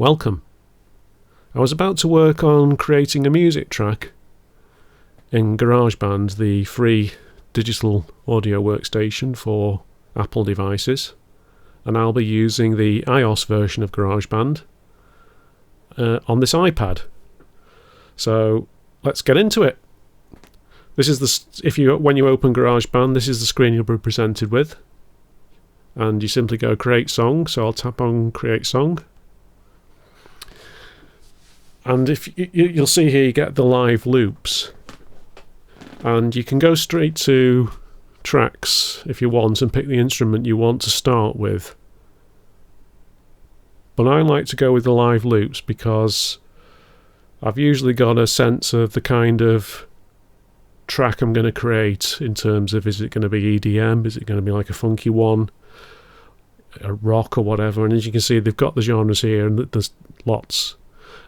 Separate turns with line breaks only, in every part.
Welcome. I was about to work on creating a music track in GarageBand, the free digital audio workstation for Apple devices, and I'll be using the iOS version of GarageBand on this iPad. So let's get into it. This is when you open GarageBand, this is the screen you'll be presented with, and you simply go Create Song. So I'll tap on Create Song, and if you'll see here, you get the live loops, and you can go straight to tracks if you want and pick the instrument you want to start with. But I like to go with the live loops because I've usually got a sense of the kind of track I'm going to create in terms of, is it going to be EDM, is it going to be like a funky one, a rock or whatever. And as you can see, they've got the genres here and there's lots.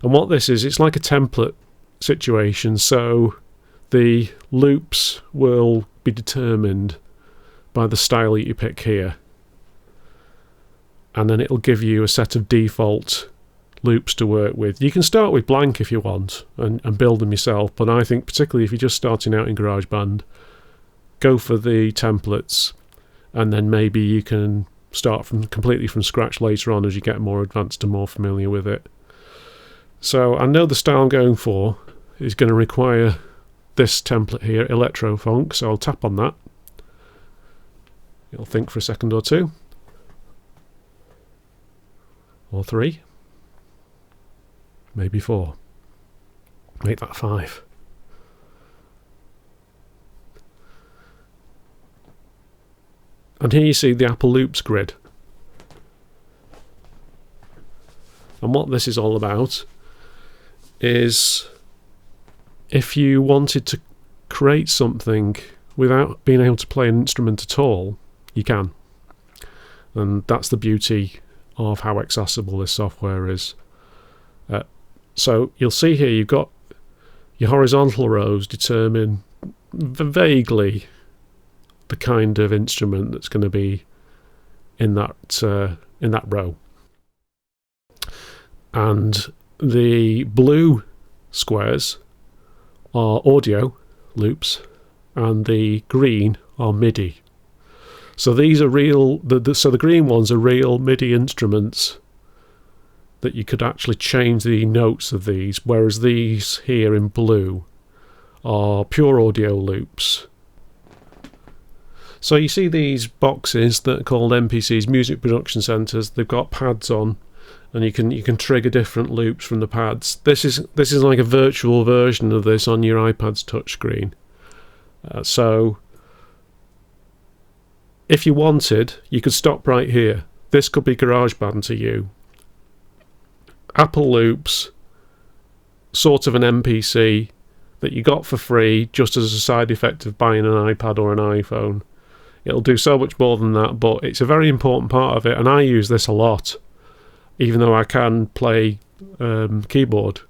And what this is, it's like a template situation, so the loops will be determined by the style that you pick here, and then it'll give you a set of default loops to work with. You can start with blank if you want and build them yourself, but I think particularly if you're just starting out in GarageBand, go for the templates, and then maybe you can start completely from scratch later on as you get more advanced and more familiar with it. So I know the style I'm going for is going to require this template here, Electro Funk, so I'll tap on that. It'll think for a second or two, or three, maybe four. Make that 5. And here you see the Apple Loops grid. And what this is all about is, if you wanted to create something without being able to play an instrument at all, you can. And that's the beauty of how accessible this software is. So you'll see here you've got your horizontal rows determine vaguely the kind of instrument that's going to be in that row. And the blue squares are audio loops, and the green are MIDI. So these are real. So the green ones are real MIDI instruments that you could actually change the notes of these, whereas these here in blue are pure audio loops. So you see these boxes that are called MPCs, Music Production Centers. They've got pads on, and you can trigger different loops from the pads. This is like a virtual version of this on your iPad's touchscreen. So if you wanted, you could stop right here. This could be GarageBand to you. Apple Loops, sort of an MPC that you got for free just as a side effect of buying an iPad or an iPhone. It'll do so much more than that, but it's a very important part of it, and I use this a lot. Even though I can play keyboard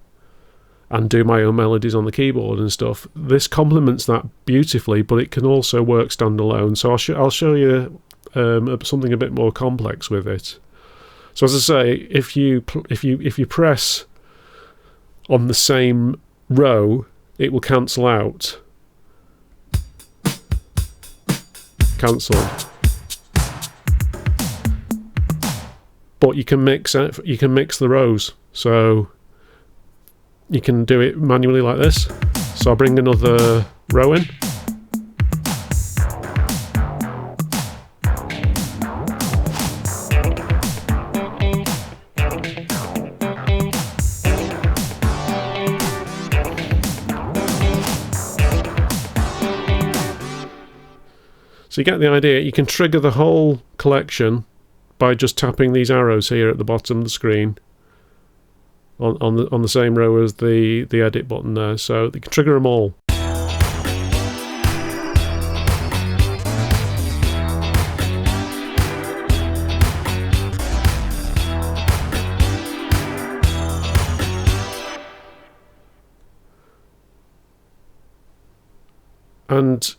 and do my own melodies on the keyboard and stuff, this complements that beautifully, but it can also work standalone. So I'll show you something a bit more complex with it. So as I say, if you press on the same row, it will cancel out. Cancel. But you can mix it. You can mix the rows, so you can do it manually like this. So I'll bring another row in. So you get the idea. You can trigger the whole collection by just tapping these arrows here at the bottom of the screen on the same row as the edit button there, so you can trigger them all. And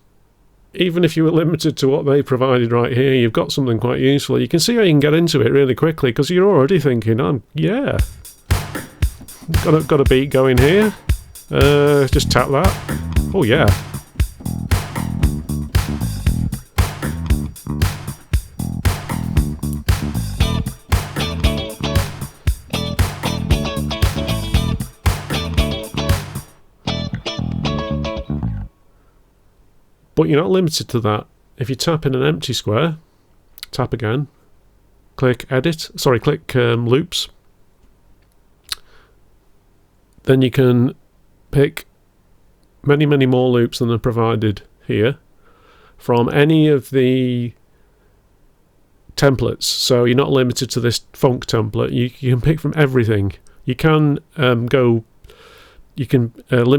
even if you were limited to what they provided right here, you've got something quite useful. You can see how you can get into it really quickly because you're already thinking, yeah, got a beat going here. Just tap that. Oh yeah. But you're not limited to that. If you tap in an empty square, tap again, click loops, then you can pick many more loops than are provided here from any of the templates. So you're not limited to this funk template. You can pick from everything. You can limit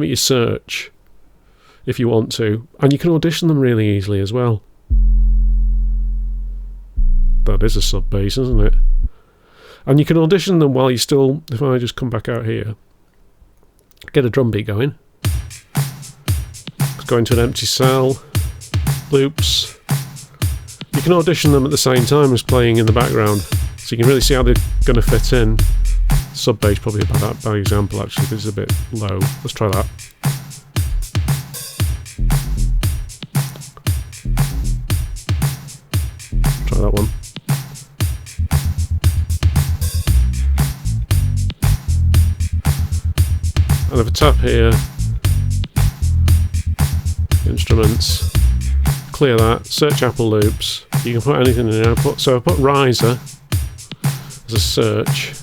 your search if you want to, and you can audition them really easily as well. That is a sub bass, isn't it? And you can audition them while you still, if I just come back out here, get a drum beat going. Let's go into an empty cell, loops. You can audition them at the same time as playing in the background, so you can really see how they're going to fit in. Sub bass probably a bad example actually, because it's a bit low. Let's try that. Try that one. And if I tap here, instruments, clear that, search Apple Loops, you can put anything in there. So I put riser as a search.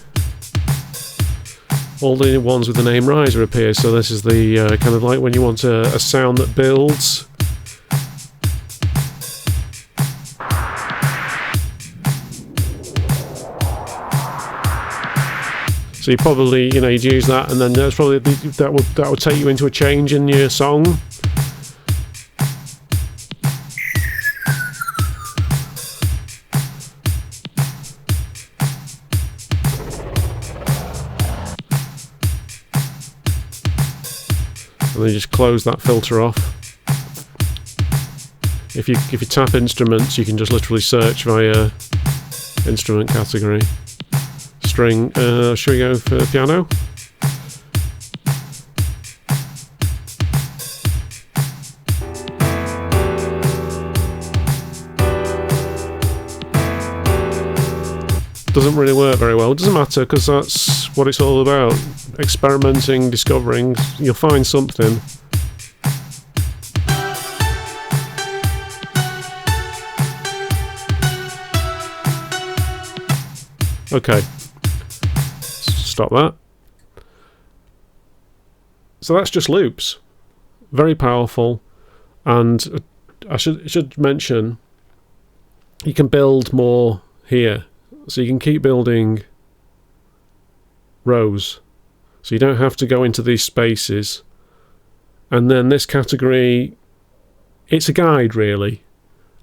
All the ones with the name riser appear, so this is the kind of like when you want a sound that builds. So you probably, you'd use that, and then there's probably that would take you into a change in your song. And then you just close that filter off. If you tap instruments, you can just literally search via instrument category. String, should we go for piano? Doesn't really work very well. It doesn't matter, because that's what it's all about. Experimenting, discovering, you'll find something. Okay. Stop that. So that's just loops. Very powerful, and I should mention you can build more here, so you can keep building rows, so you don't have to go into these spaces. And then this category, it's a guide really.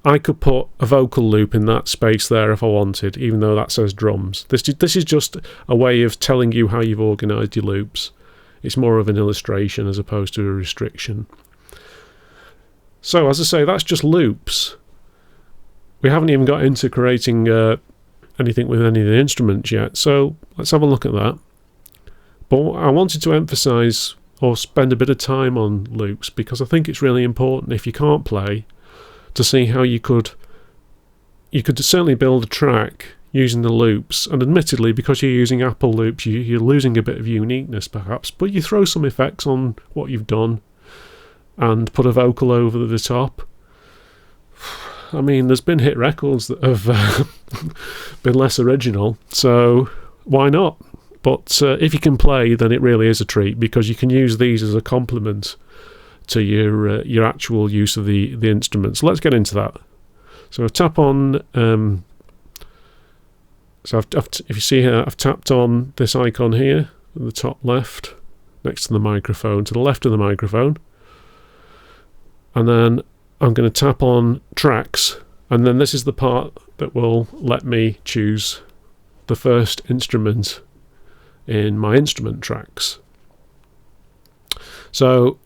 I could put a vocal loop in that space there if I wanted, even though that says drums. This is just a way of telling you how you've organised your loops. It's more of an illustration as opposed to a restriction. So, as I say, that's just loops. We haven't even got into creating anything with any of the instruments yet, so let's have a look at that. But I wanted to emphasise or spend a bit of time on loops, because I think it's really important, if you can't play, to see how you could certainly build a track using the loops. And admittedly, because you're using Apple Loops, you're losing a bit of uniqueness perhaps, but you throw some effects on what you've done and put a vocal over the top. I mean, there's been hit records that have been less original, so why not? But if you can play, then it really is a treat, because you can use these as a complement to your actual use of the instruments. Let's get into that. So I tap on. If you see here, I've tapped on this icon here at the top left, next to the microphone, to the left of the microphone, and then I'm going to tap on tracks, and then this is the part that will let me choose the first instrument in my instrument tracks. So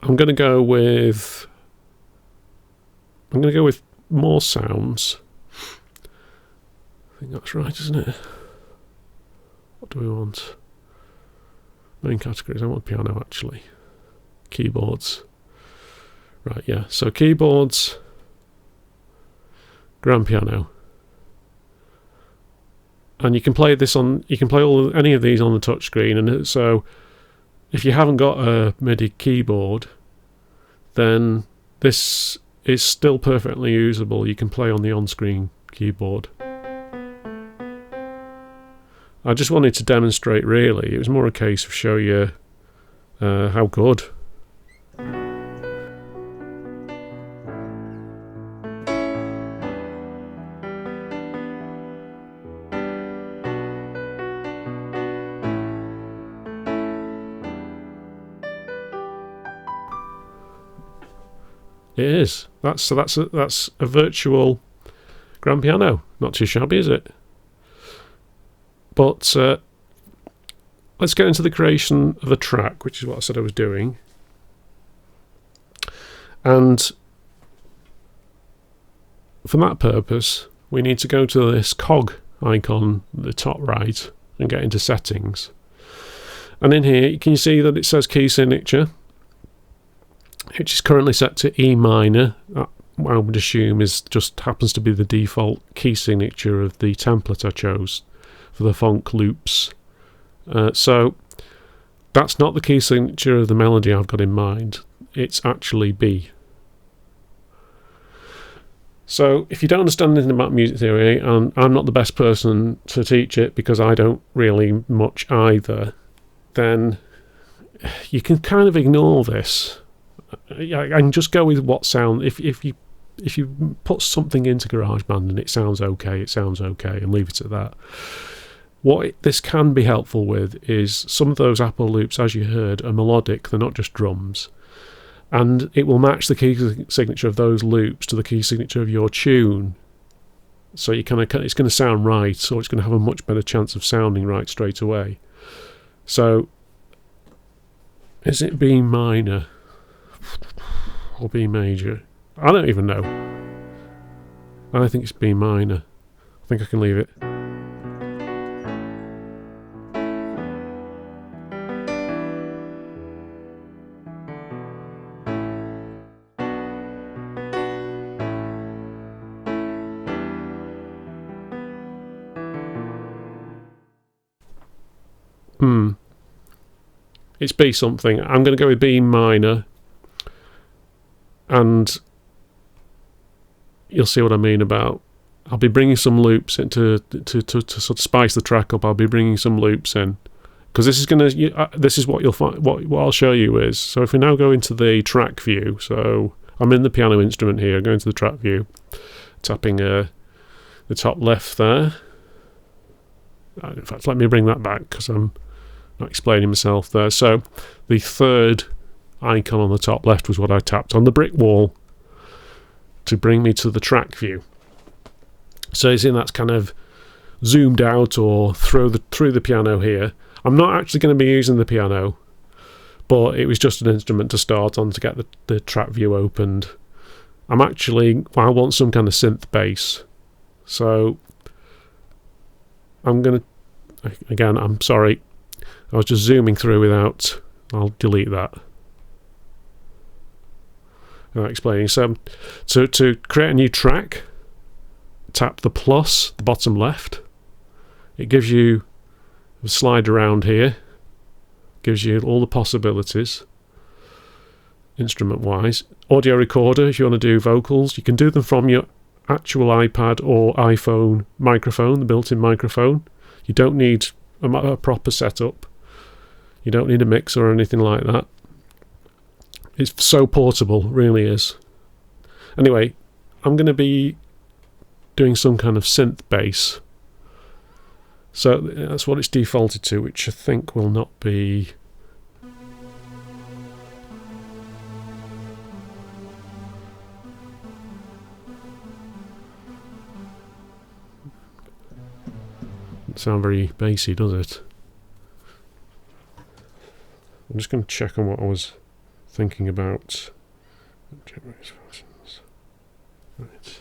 I'm going to go with more sounds. I think that's right, isn't it? What do we want? Main categories. I want piano actually. Keyboards. Right, yeah. So keyboards, grand piano. And you can play this on, you can play any of these on the touchscreen. And so if you haven't got a MIDI keyboard, then this is still perfectly usable. You can play on the on-screen keyboard. I just wanted to demonstrate, really. It was more a case of show you how good. It is. That's a virtual grand piano. Not too shabby, is it? But let's get into the creation of a track, which is what I said I was doing. And for that purpose, we need to go to this cog icon at the top right and get into settings. And in here, you can see that it says key signature, which is currently set to E minor. That, I would assume, just happens to be the default key signature of the template I chose for the funk loops. So that's not the key signature of the melody I've got in mind. It's actually B. So if you don't understand anything about music theory, and I'm not the best person to teach it because I don't really much either, then you can kind of ignore this. I can just go with what sound. If you put something into GarageBand and it sounds okay, and leave it at that. What this can be helpful with is some of those Apple loops, as you heard, are melodic. They're not just drums, and it will match the key signature of those loops to the key signature of your tune. So it's going to sound right, or it's going to have a much better chance of sounding right straight away. So, is it B minor or B major? I don't even know. I think it's B minor. I think I can leave it. It's B something. I'm going to go with B minor, and you'll see what I mean about. I'll be bringing some loops in to sort of spice the track up. I'll be bringing some loops in because this is going to. This is what you'll find. What I'll show you is. So if we now go into the track view, so I'm in the piano instrument here. Going to the track view, tapping the top left there. In fact, let me bring that back because I'm not explaining myself there. So the third icon on the top left was what I tapped on the brick wall to bring me to the track view. So you see that's kind of zoomed out or through the piano here. I'm not actually going to be using the piano, but it was just an instrument to start on to get the track view opened. I want some kind of synth bass. So I'm going to, again, I'm sorry, I was just zooming through without, I'll delete that. Without explaining. So to create a new track, tap the plus, the bottom left. It gives you a slide around here, gives you all the possibilities, instrument-wise. Audio recorder, if you want to do vocals, you can do them from your actual iPad or iPhone microphone, the built-in microphone. You don't need a proper setup. You don't need a mixer or anything like that. It's so portable, really is. Anyway, I'm going to be doing some kind of synth bass. So that's what it's defaulted to, which I think will not be... Doesn't sound very bassy, does it? I'm just going to check on what I was thinking about. Right.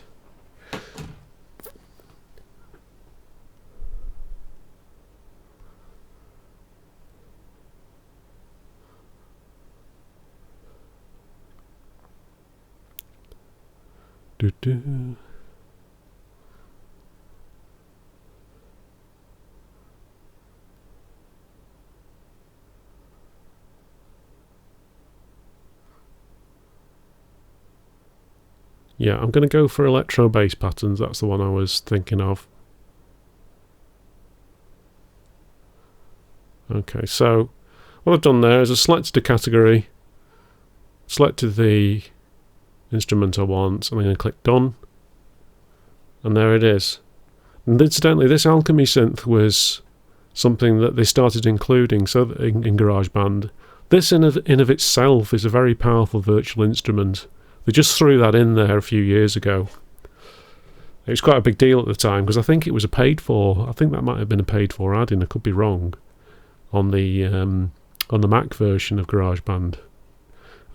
Do-do. Yeah, I'm going to go for electro bass patterns. That's the one I was thinking of. Okay, so what I've done there is I've selected a category, selected the instrument I want, and I'm going to click Done. And there it is. And incidentally, this Alchemy synth was something that they started including in GarageBand. This in of itself is a very powerful virtual instrument. They just threw that in there a few years ago. It was quite a big deal at the time because I think it was I think that might have been a paid for add-in, I could be wrong, on the Mac version of GarageBand.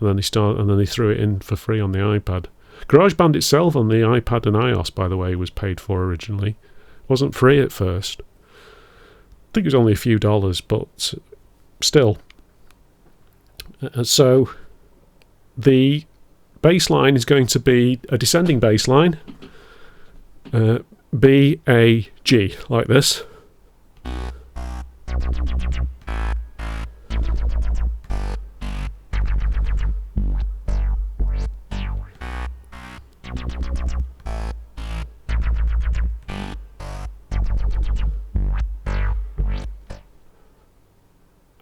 And then they threw it in for free on the iPad. GarageBand itself on the iPad and iOS, by the way, was paid for originally. It wasn't free at first. I think it was only a few dollars, but still. So the bass line is going to be a descending bass line, B, A, G, like this.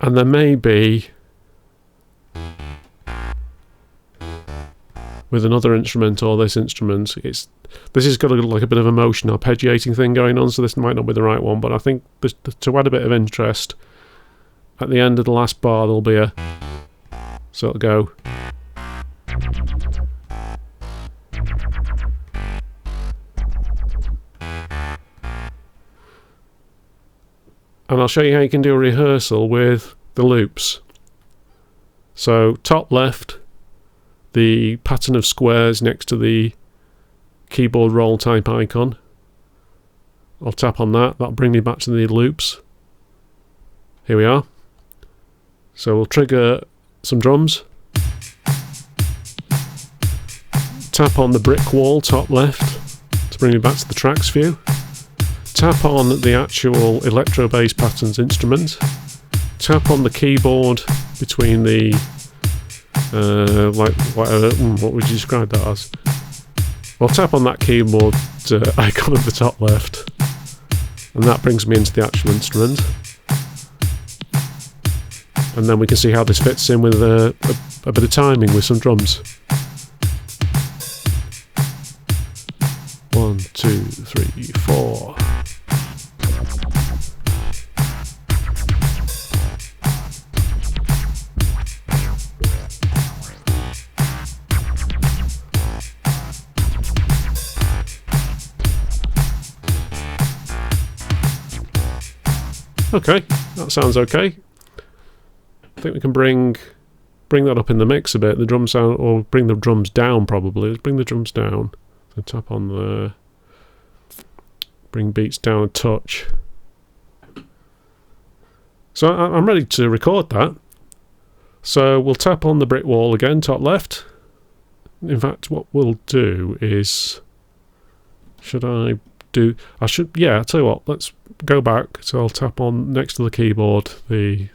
And there may be, with another instrument or this instrument, this has got like a bit of a motion arpeggiating thing going on, so this might not be the right one, but I think to add a bit of interest, at the end of the last bar there'll be a, so it'll go. And I'll show you how you can do a rehearsal with the loops. So top left, the pattern of squares next to the keyboard roll type icon. I'll tap on that, that'll bring me back to the loops. Here we are. So we'll trigger some drums. Tap on the brick wall top left to bring me back to the tracks view. Tap on the actual electro bass patterns instrument. Tap on the keyboard between the what would you describe that as? Well, tap on that keyboard icon at the top left, and that brings me into the actual instrument. And then we can see how this fits in with a bit of timing with some drums. 1, 2, 3, 4. Okay, that sounds okay. I think we can bring that up in the mix a bit, the drum sound, or bring the drums down probably. Let's bring the drums down. So tap on there. Bring beats down a touch. So I'm ready to record that. So we'll tap on the brick wall again, top left. In fact, what we'll do is, yeah, I'll tell you what, let's go back. So I'll tap on next to the keyboard, the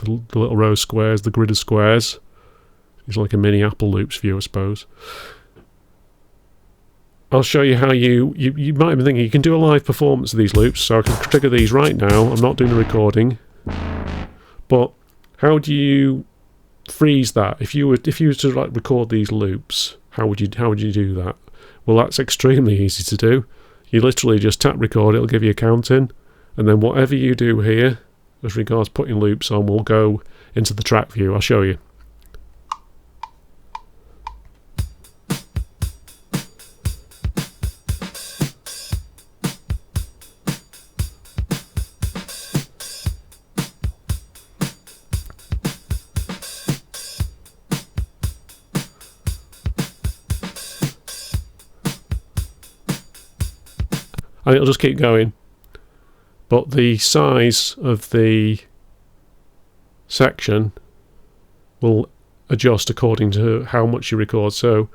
little row squares, the grid of squares. It's like a mini Apple Loops view, I suppose. I'll show you how you might have been thinking you can do a live performance of these loops, so I can trigger these right now. I'm not doing the recording, but how do you freeze that? If you were to like record these loops, how would you do that? Well, that's extremely easy to do. You literally just tap record, it'll give you a count in, and then whatever you do here as regards putting loops on will go into the track view. I'll show you. And it'll just keep going, but the size of the section will adjust according to how much you record. So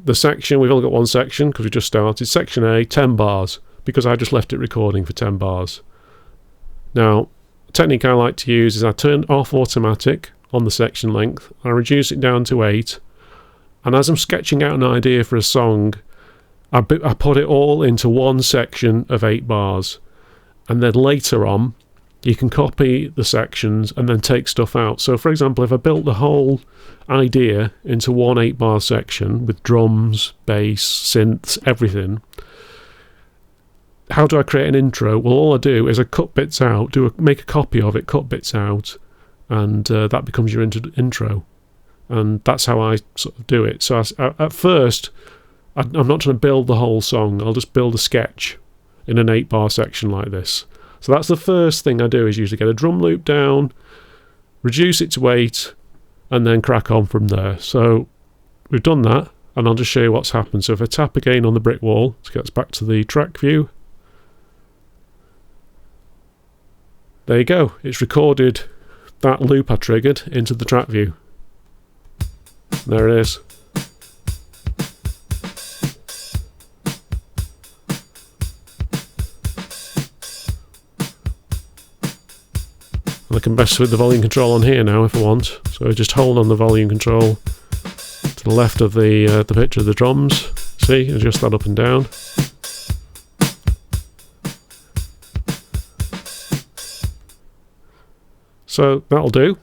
the section, we've only got one section because we just started. Section A, 10 bars, because I just left it recording for 10 bars. Now, the technique I like to use is I turn off automatic on the section length, I reduce it down to 8, and as I'm sketching out an idea for a song, I put it all into one section of 8 bars, and then later on you can copy the sections and then take stuff out. So for example, if I built the whole idea into one 8-bar section with drums, bass, synths, everything, how do I create an intro? Well, all I do is I cut bits out, make a copy of it, cut bits out, and that becomes your intro. And that's how I sort of do it. So at first, I'm not trying to build the whole song. I'll just build a sketch in an 8-bar section like this. So that's the first thing I do, is usually get a drum loop down, reduce it to 8, and then crack on from there. So we've done that, and I'll just show you what's happened. So if I tap again on the brick wall to get us back to the track view, there you go. It's recorded that loop I triggered into the track view. There it is. I can mess with the volume control on here now if I want. So just hold on the volume control to the left of the picture of the drums. See, adjust that up and down. So that'll do.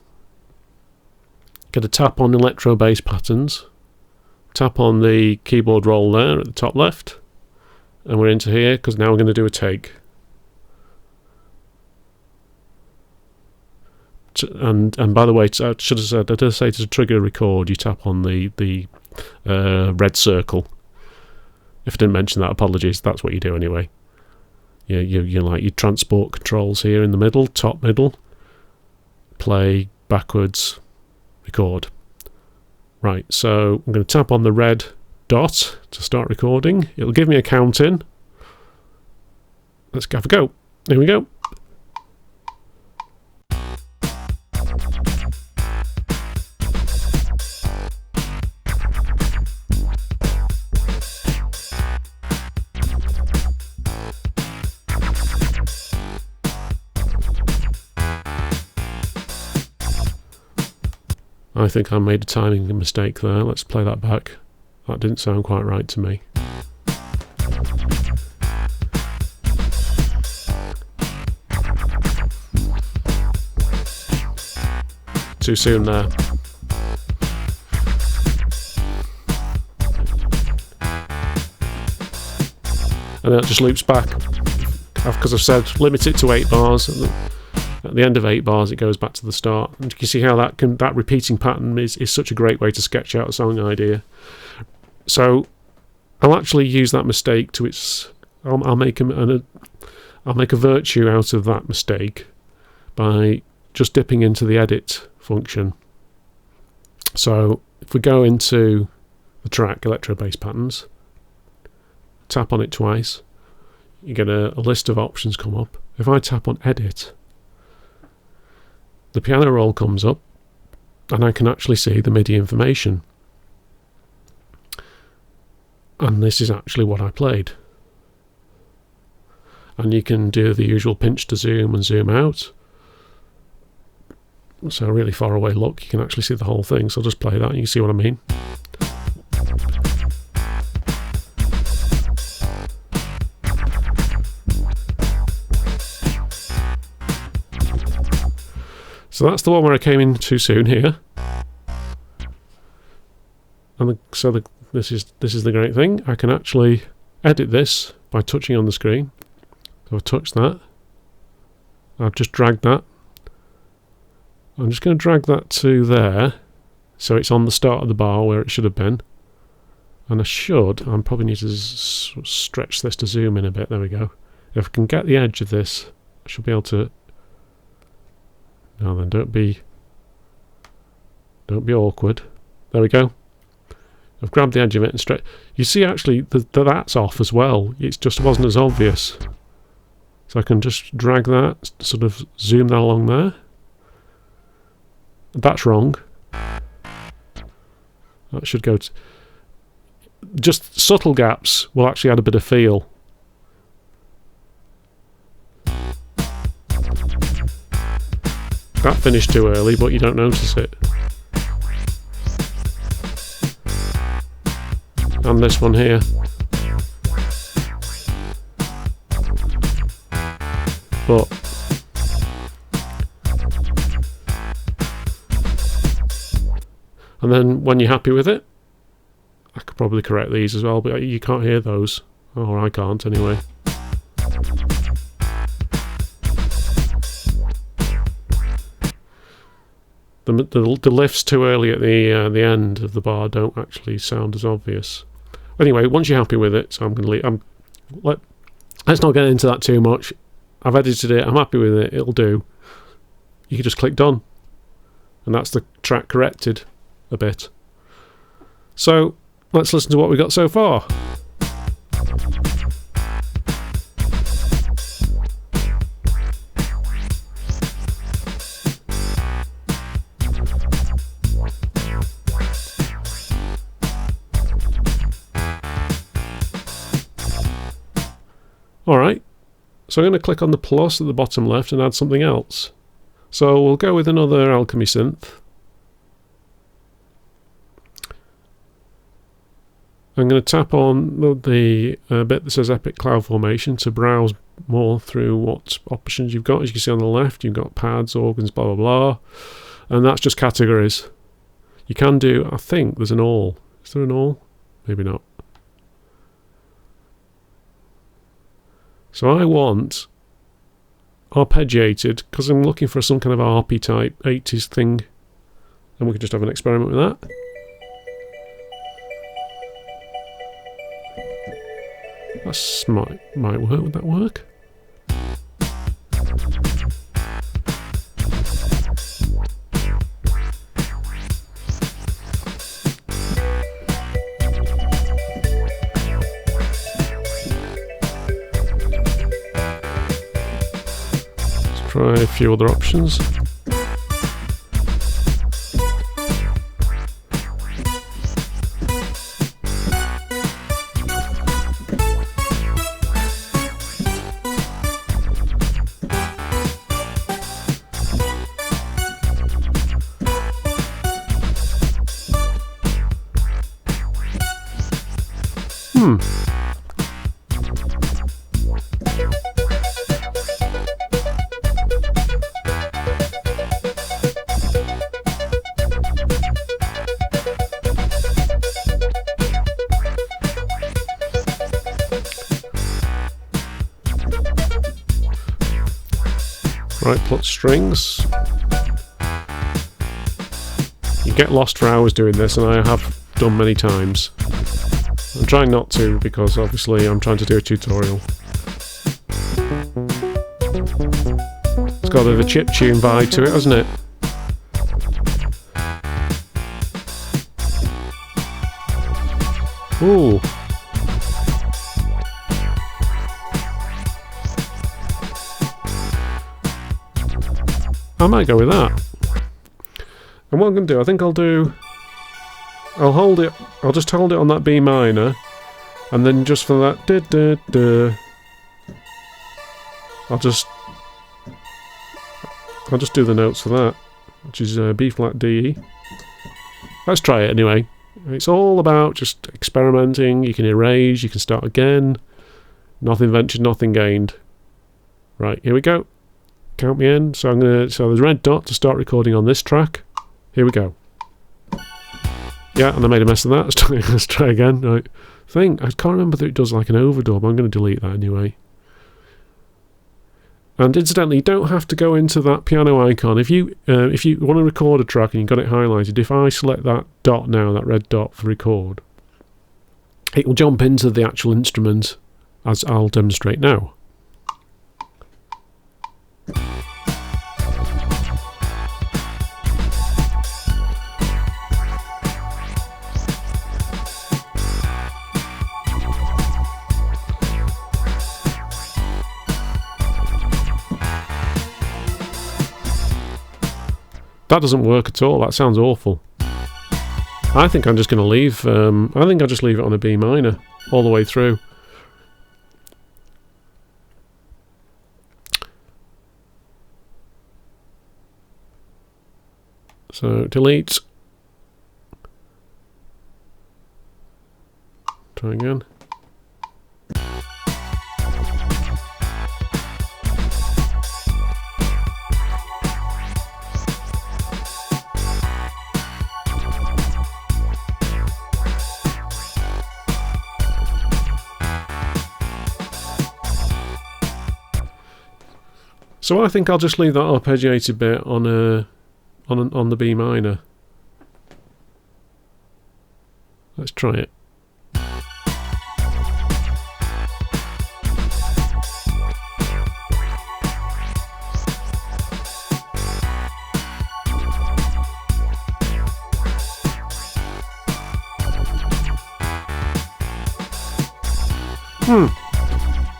Get a tap on electro bass patterns. Tap on the keyboard roll there at the top left. And we're into here because now we're going to do a take. And by the way, I should have said, I did say to trigger record, you tap on the red circle. If I didn't mention that, apologies. That's what you do anyway. You like your transport controls here in the middle, top middle. Play, backwards, record. Right, so I'm going to tap on the red dot to start recording. It'll give me a count in. Let's have a go. Here we go. I think I made a timing mistake there. Let's play that back. That didn't sound quite right to me. Too soon there. And then it just loops back. Because I've said limit it to 8 bars. At the end of 8 bars, it goes back to the start. And you can see how that repeating pattern is such a great way to sketch out a song idea. So I'll actually use that mistake to its. I'll make a virtue out of that mistake by just dipping into the edit function. So if we go into the track electro bass patterns, tap on it twice, you get a list of options come up. If I tap on edit, the piano roll comes up and I can actually see the MIDI information. And this is actually what I played. And you can do the usual pinch to zoom and zoom out. So a really far away look, you can actually see the whole thing. So I'll just play that and you can see what I mean. So that's the one where I came in too soon here, and this is the great thing. I can actually edit this by touching on the screen. So I've touched that. I've just dragged that. I'm just going to drag that to there, so it's on the start of the bar where it should have been. And I probably need to stretch this to zoom in a bit. There we go. If I can get the edge of this, I should be able to. Now then, don't be awkward. There we go. I've grabbed the edge of it and stretched. You see, actually, that's off as well. It just wasn't as obvious. So I can just drag that, sort of zoom that along there. That's wrong. That should go to. just subtle gaps will actually add a bit of feel. That finished too early, but you don't notice it. And this one here. But and then when you're happy with it, I could probably correct these as well, but you can't hear those. Or I can't anyway. The lifts too early at the end of the bar don't actually sound as obvious. Anyway, once you're happy with it, so I'm going to leave. Let's not get into that too much. I've edited it. I'm happy with it. It'll do. You can just click done, and that's the track corrected a bit. So let's listen to what we got so far. Alright, so I'm going to click on the plus at the bottom left and add something else. So we'll go with another Alchemy synth. I'm going to tap on the bit that says Epic Cloud Formation to browse more through what options you've got. As you can see on the left, you've got pads, organs, blah blah blah. And that's just categories. You can do, I think there's an all. Is there an all? Maybe not. So I want arpeggiated, because I'm looking for some kind of arpy type 80s thing. And we could just have an experiment with that. That might work. Would that work? Try a few other options. Right, plot strings. You get lost for hours doing this, and I have done many times. I'm trying not to, because obviously I'm trying to do a tutorial. It's got a bit of a chiptune vibe to it, hasn't it? Ooh. I might go with that. And what I'm going to do, I think I'll just hold it on that B minor, and then just for that, I'll just do the notes for that, which is B flat D E. Let's try it anyway. It's all about just experimenting. You can erase, you can start again. Nothing ventured, nothing gained. Right, here we go. Count me in. So there's a red dot to start recording on this track. Here we go. Yeah, and I made a mess of that. Let's try again. Right. I can't remember that it does like an overdub. I'm going to delete that anyway. And incidentally, you don't have to go into that piano icon. If you want to record a track and you've got it highlighted, if I select that dot now, that red dot for record, it will jump into the actual instrument, as I'll demonstrate now. That doesn't work at all. That sounds awful. I think I'm just going to leave. I think I'll just leave it on a B minor all the way through. So delete. Try again. So I think I'll just leave that arpeggiated bit on the B minor. Let's try it.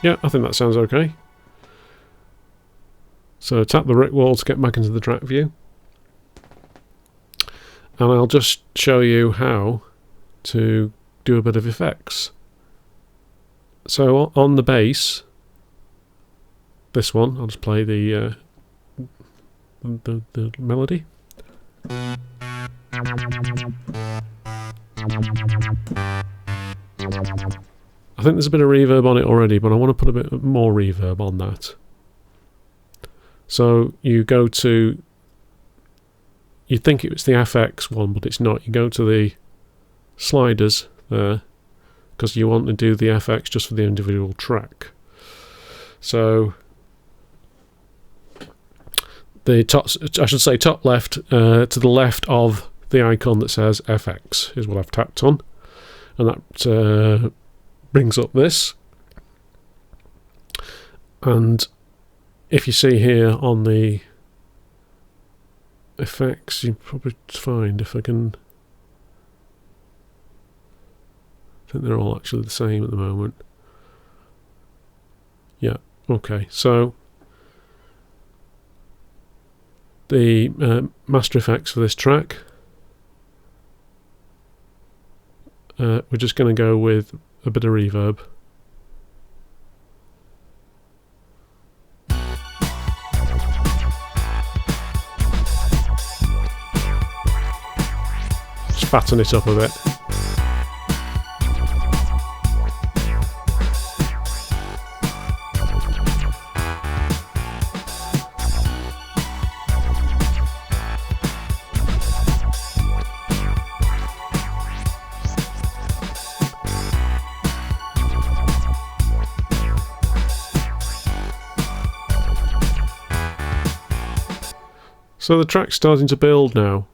Yeah, I think that sounds okay. So tap the brick wall to get back into the track view. And I'll just show you how to do a bit of effects. So on the bass, this one, I'll just play the melody. I think there's a bit of reverb on it already, but I want to put a bit more reverb on that. So you go to, you'd think it was the FX one, but it's not. You go to the sliders there, because you want to do the FX just for the individual track. So the top, I should say top left, to the left of the icon that says FX is what I've tapped on, and that brings up this. And if you see here on the effects, you probably find, if I can, I think they're all actually the same at the moment. Yeah, okay, so the master effects for this track, we're just going to go with a bit of reverb. Just fatten it up a bit. So the track's starting to build now.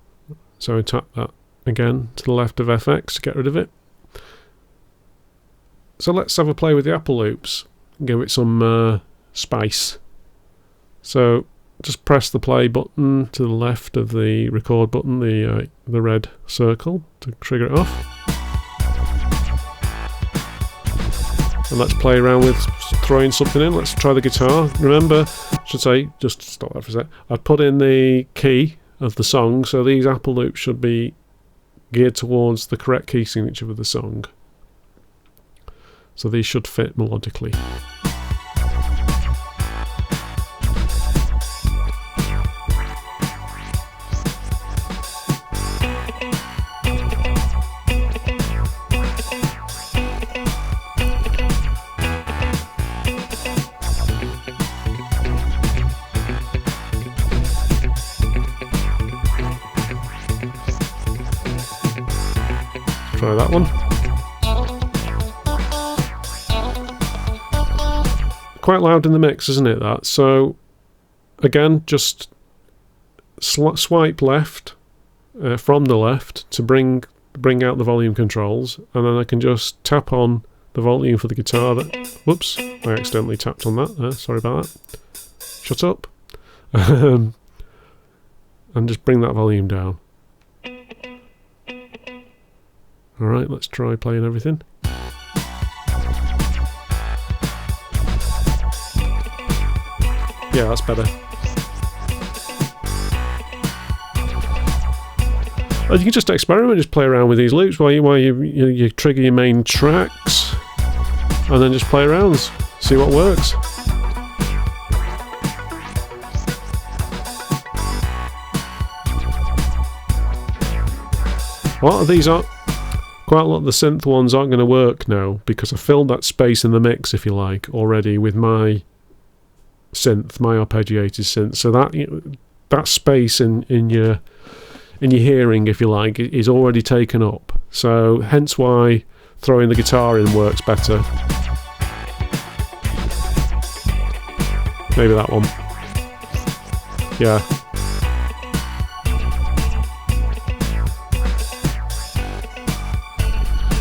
So I tap that again to the left of FX to get rid of it. So let's have a play with the Apple loops and give it some spice. So just press the play button to the left of the record button, the red circle, to trigger it off. And let's play around with throwing something in. Let's try the guitar. Remember, I should say, just stop that for a sec, I've put in the key of the song, so these Apple loops should be geared towards the correct key signature of the song. So these should fit melodically. Try that one. Quite loud in the mix, isn't it, that? So again, just swipe left from the left to bring out the volume controls, and then I can just tap on the volume for the guitar. Whoops, I accidentally tapped on that there, sorry about that. Shut up. And just bring that volume down. Alright, let's try playing everything. Yeah, that's better. And you can just experiment, just play around with these loops while you trigger your main tracks, and then just play around, see what works. Quite a lot of the synth ones aren't going to work now because I filled that space in the mix, if you like, already with my synth, my arpeggiated synth. So that space in your hearing, if you like, is already taken up. So hence why throwing the guitar in works better. Maybe that one. Yeah.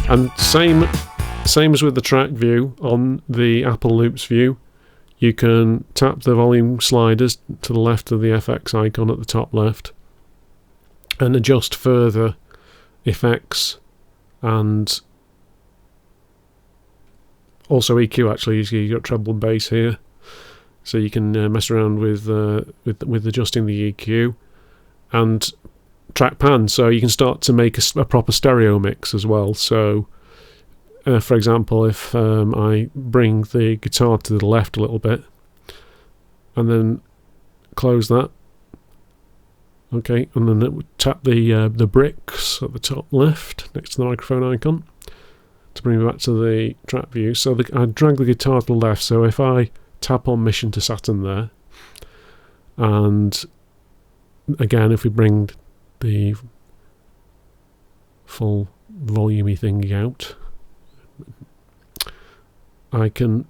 And same as with the track view on the Apple Loops view, you can tap the volume sliders to the left of the FX icon at the top left and adjust further effects and also EQ. Actually, you've got treble and bass here, so you can mess around with adjusting the EQ and track pan, so you can start to make a proper stereo mix as well. So for example, if I bring the guitar to the left a little bit and then close that, okay, and then tap the bricks at the top left next to the microphone icon to bring me back to the track view. So I drag the guitar to the left, so if I tap on Mission to Saturn there, and again if we bring the full volumey thing out, I can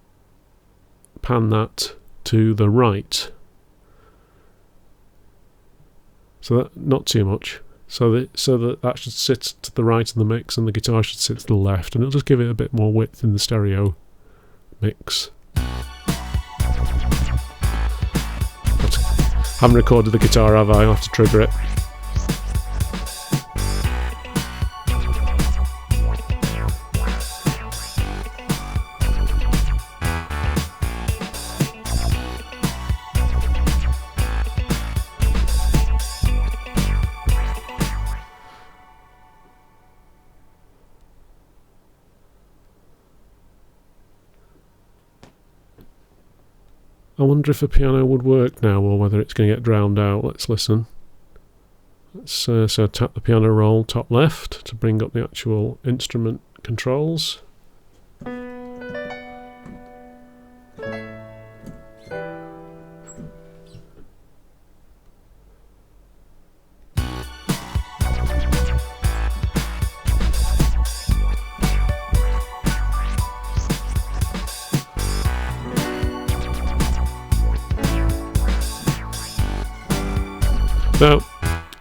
pan that to the right, so that not too much, so that should sit to the right of the mix and the guitar should sit to the left, and it'll just give it a bit more width in the stereo mix. Haven't recorded the guitar, have I? I'll have to trigger it. I wonder if a piano would work now or whether it's going to get drowned out. Let's listen. So tap the piano roll top left to bring up the actual instrument controls.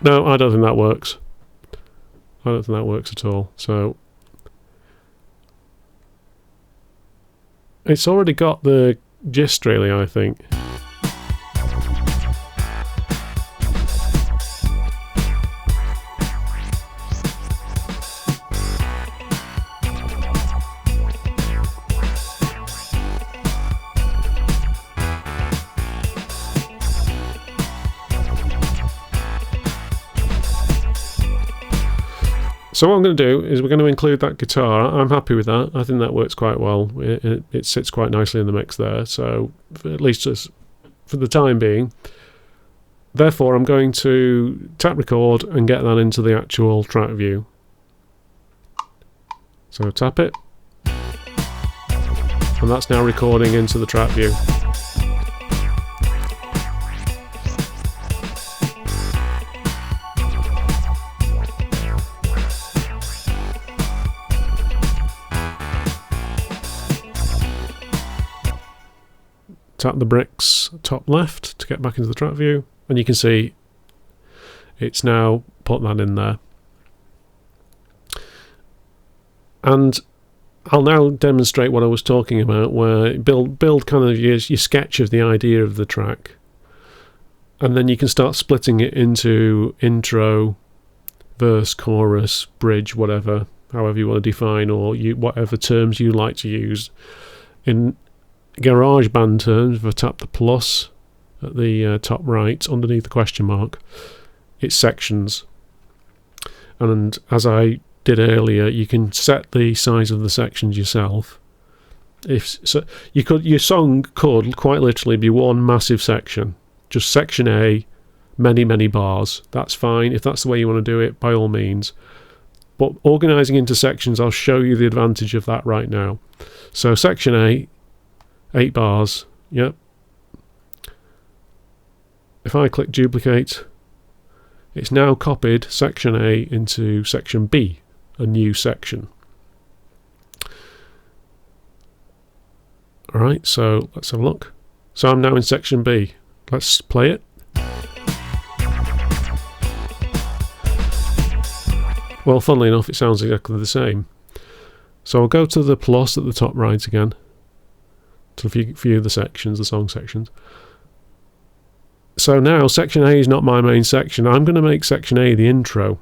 No, I don't think that works. I don't think that works at all. So it's already got the gist, really, I think. So what I'm going to do is we're going to include that guitar. I'm happy with that. I think that works quite well. It sits quite nicely in the mix there. So at least just for the time being. Therefore, I'm going to tap record and get that into the actual track view. So tap it. And that's now recording into the track view. Tap the bricks top left to get back into the track view, and you can see it's now put that in there. And I'll now demonstrate what I was talking about, where build kind of your sketch of the idea of the track, and then you can start splitting it into intro, verse, chorus, bridge, whatever, however you want to define, or whatever terms you like to use. In GarageBand terms, if I tap the plus at the top right underneath the question mark, it's sections. And as I did earlier, you can set the size of the sections yourself. If so, your song could quite literally be one massive section, just section A, many bars. That's fine. If that's the way you want to do it, by all means. But organising into sections, I'll show you the advantage of that right now. So section A, 8 bars. Yep. If I click duplicate, it's now copied section A into section B, a new section. Alright, so let's have a look. So I'm now in section B. Let's play it. Well, funnily enough, it sounds exactly the same. So I'll go to the plus at the top right again to view the sections, the song sections. So now section A is not my main section. I'm going to make section A the intro.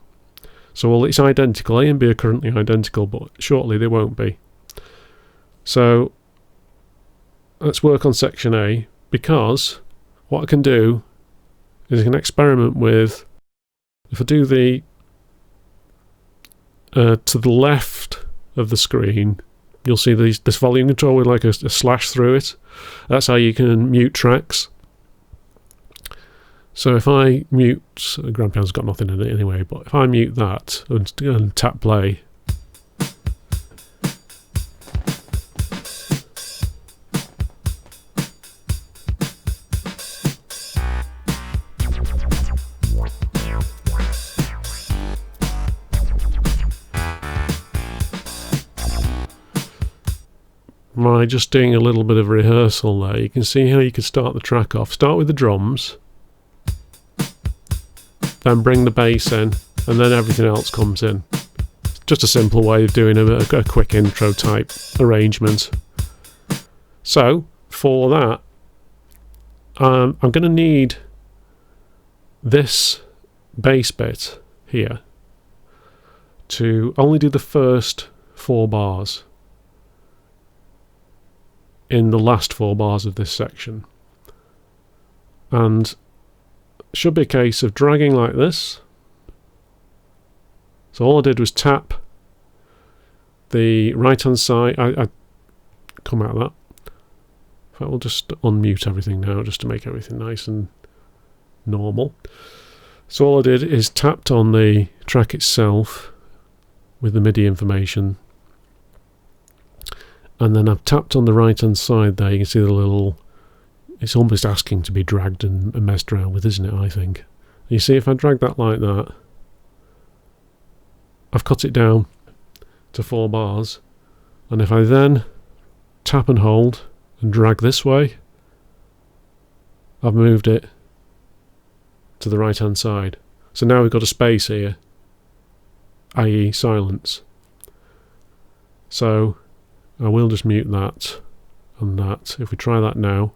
So well, it's identical. A and B are currently identical, but shortly they won't be. So let's work on section A, because what I can do is I can experiment with, if I do the to the left of the screen, you'll see this volume control with like a slash through it. That's how you can mute tracks. So if I mute, GarageBand's got nothing in it anyway, but if I mute that and tap play, by just doing a little bit of rehearsal there, you can see how you can start the track off. Start with the drums, then bring the bass in, and then everything else comes in. Just a simple way of doing a quick intro type arrangement. So for that, I'm going to need this bass bit here to only do the first 4 bars in the last 4 bars of this section, and should be a case of dragging like this. So all I did was tap the right hand side. I come out of that. In fact, we'll just unmute everything now just to make everything nice and normal. So all I did is tapped on the track itself with the MIDI information, and then I've tapped on the right hand side there. You can see the little, it's almost asking to be dragged and messed around with, isn't it, I think. You see, if I drag that like that, I've cut it down to 4 bars, and if I then tap and hold and drag this way, I've moved it to the right hand side. So now we've got a space here, i.e. silence. So I will just mute that and that. If we try that now,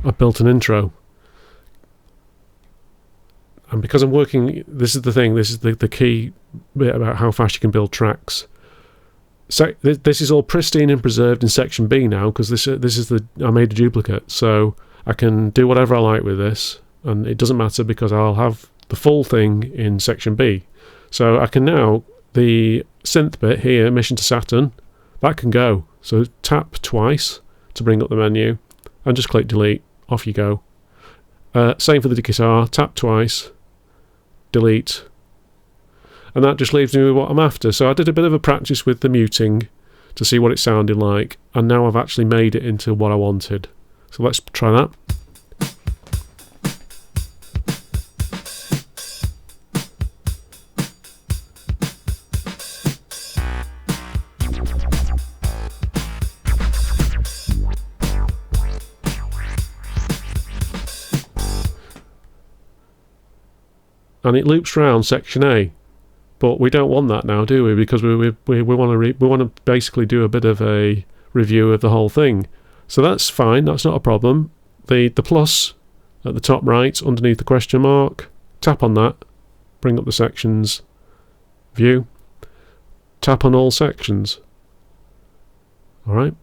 I've built an intro. And because I'm working, this is the thing, this is the key bit about how fast you can build tracks. So this is all pristine and preserved in section B now, because this is I made a duplicate, so I can do whatever I like with this, and it doesn't matter because I'll have the full thing in section B. So I can now, the synth bit here, Mission to Saturn, that can go. So tap twice to bring up the menu, and just click delete, off you go. Same for the guitar, tap twice, delete, and that just leaves me with what I'm after. So I did a bit of a practice with the muting to see what it sounded like, and now I've actually made it into what I wanted. So let's try that. And it loops round section A. But we don't want that now, do we? Because we want to basically do a bit of a review of the whole thing. So that's fine. That's not a problem. The plus at the top right, underneath the question mark, tap on that, bring up the sections view, tap on all sections, Alright.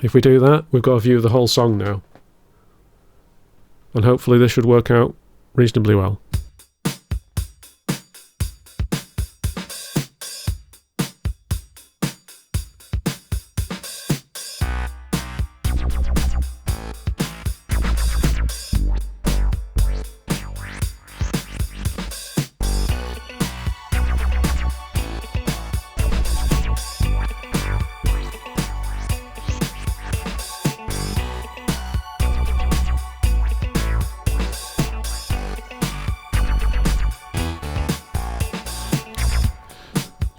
If we do that, we've got a view of the whole song now. And hopefully this should work out reasonably well.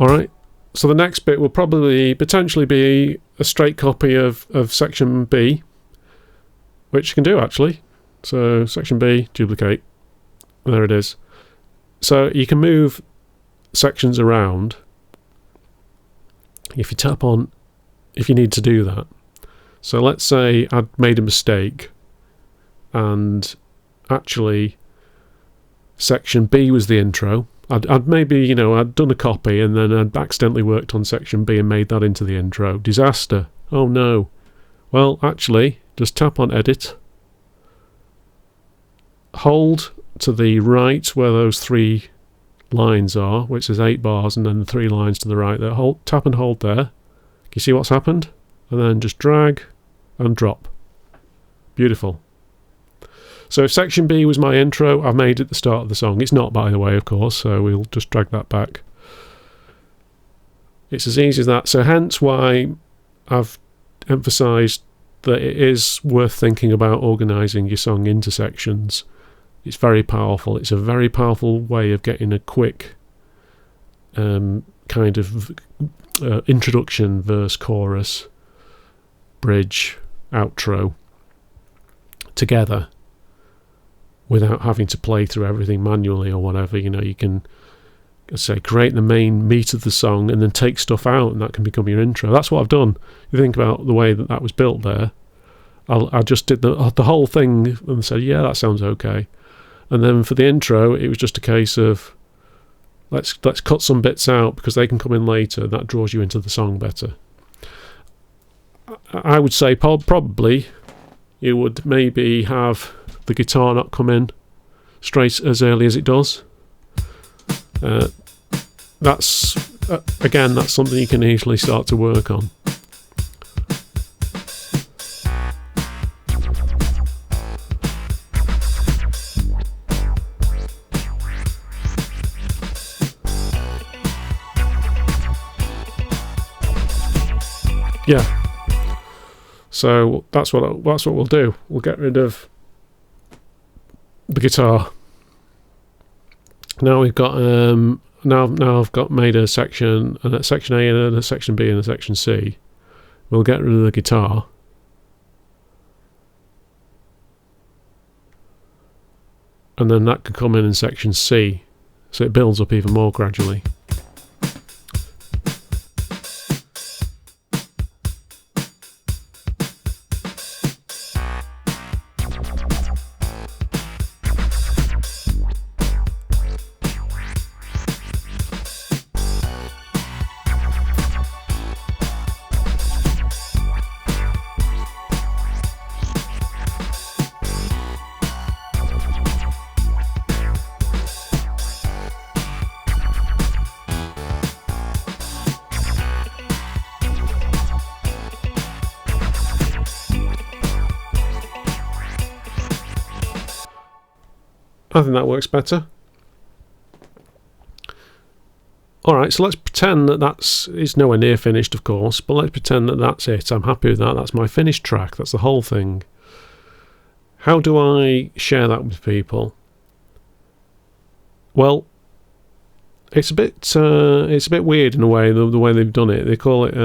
Alright, so the next bit will potentially be a straight copy of section B, which you can do actually. So section B, duplicate, there it is. So you can move sections around if you tap on, if you need to do that. So let's say I'd made a mistake and actually section B was the intro. I'd maybe, I'd done a copy and then I'd accidentally worked on section B and made that into the intro. Disaster. Oh no. Well, actually, just tap on edit. Hold to the right where those 3 lines are, which is 8 bars, and then the 3 lines to the right there. Tap and hold there. Can you see what's happened? And then just drag and drop. Beautiful. So if section B was my intro, I've made it the start of the song. It's not, by the way, of course, so we'll just drag that back. It's as easy as that. So hence why I've emphasised that it is worth thinking about organising your song into sections. It's very powerful. It's a very powerful way of getting a quick kind of introduction, verse, chorus, bridge, outro together, without having to play through everything manually or whatever. You can say create the main meat of the song and then take stuff out, and that can become your intro. That's what I've done. You think about the way that was built there. I just did the whole thing and said, yeah, that sounds okay. And then for the intro, it was just a case of let's cut some bits out because they can come in later. That draws you into the song better. I would say probably you would maybe have the guitar not come in straight as early as it does. That's again, that's something you can easily start to work on. Yeah. So that's what we'll do. We'll get rid of the guitar. Now we've got now I've got made a section, and a section A and a section B and a section C. We'll get rid of the guitar. And then that can come in section C. So it builds up even more gradually. I think that works better. Alright, so let's pretend that it's nowhere near finished, of course, but let's pretend that that's it. I'm happy with that. That's my finished track. That's the whole thing. How do I share that with people? Well, it's a bit weird in a way, the way they've done it. They call it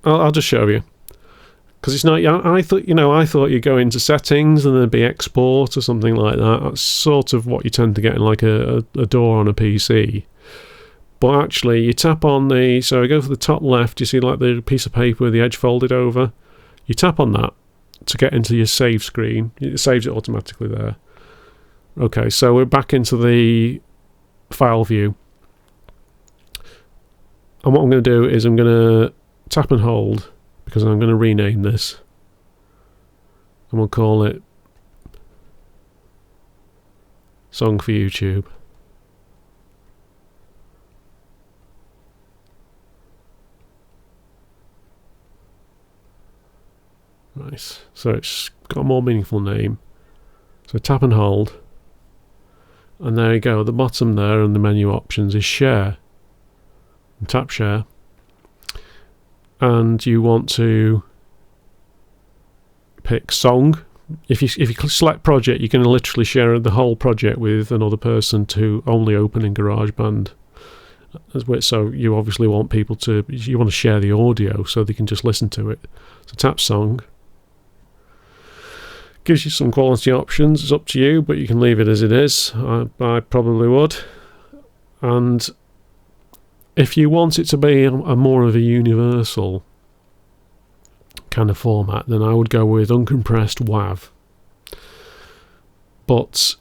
I'll just show you. Because it's not. I thought you'd go into settings and there'd be export or something like that. That's sort of what you tend to get in like a door on a PC. But actually, you tap on so I go to the top left. You see like the piece of paper with the edge folded over. You tap on that to get into your save screen. It saves it automatically there. Okay, so we're back into the file view. And what I'm going to do is I'm going to tap and hold, because I'm going to rename this. And we'll call it Song for YouTube. Nice. So it's got a more meaningful name. So tap and hold. And there you go. At the bottom there in the menu options is share. And tap share. And you want to pick song. If you select project, you can literally share the whole project with another person to only open in GarageBand. So you obviously want people to, you want to share the audio so they can just listen to it. So tap song. Gives you some quality options. It's up to you, but you can leave it as it is. I probably would. And if you want it to be a more of a universal kind of format, then I would go with uncompressed WAV. But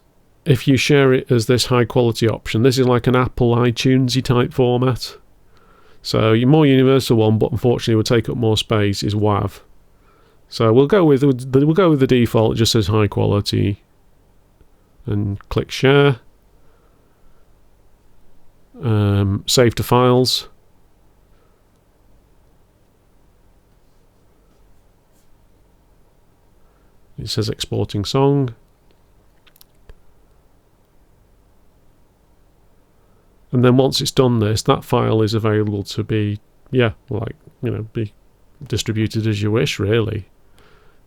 if you share it as this high quality option, this is like an Apple iTunesy type format. So your more universal one, but unfortunately will take up more space, is WAV. So we'll go with the default. It just says high quality, and click share. Save to files. It says exporting song. And then once it's done this, that file is available to be, be distributed as you wish, really.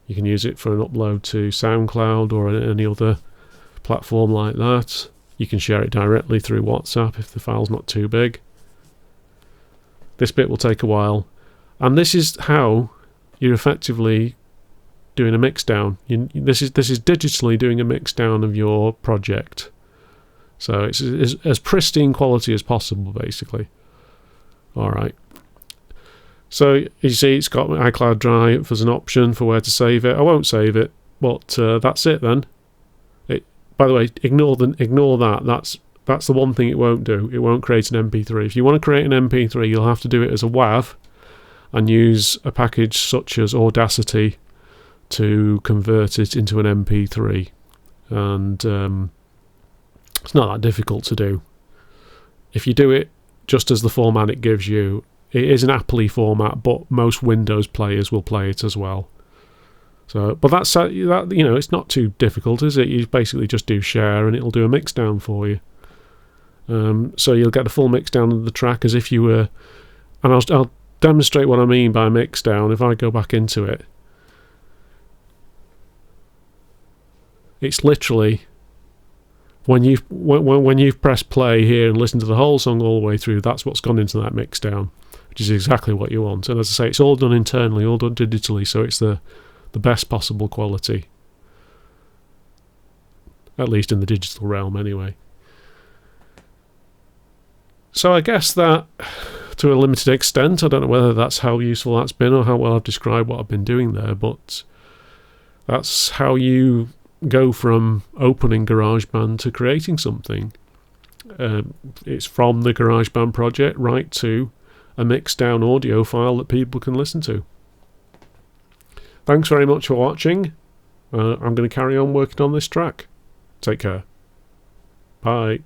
You can use it for an upload to SoundCloud or any other platform like that. You can share it directly through WhatsApp if the file's not too big. This bit will take a while. And this is how you're effectively doing a mix down. This is digitally doing a mix down of your project. So it's as pristine quality as possible, basically. Alright. So you see it's got iCloud Drive as an option for where to save it. I won't save it, but that's it then. By the way, ignore that. That's the one thing it won't do. It won't create an MP3. If you want to create an MP3, you'll have to do it as a WAV and use a package such as Audacity to convert it into an MP3. And it's not that difficult to do. If you do it just as the format it gives you, it is an Apple-y format, but most Windows players will play it as well. So, but that's it's not too difficult, is it? You basically just do share, and it'll do a mix down for you. So you'll get a full mix down of the track as if you were. And I'll demonstrate what I mean by mix down. If I go back into it, it's literally when you've pressed play here and listened to the whole song all the way through. That's what's gone into that mix down, which is exactly what you want. And as I say, it's all done internally, all done digitally, so it's the best possible quality, at least in the digital realm anyway. So I guess that, to a limited extent, I don't know whether that's how useful that's been or how well I've described what I've been doing there, but that's how you go from opening GarageBand to creating something. It's from the GarageBand project right to a mixed down audio file that people can listen to. Thanks very much for watching. I'm going to carry on working on this track. Take care. Bye.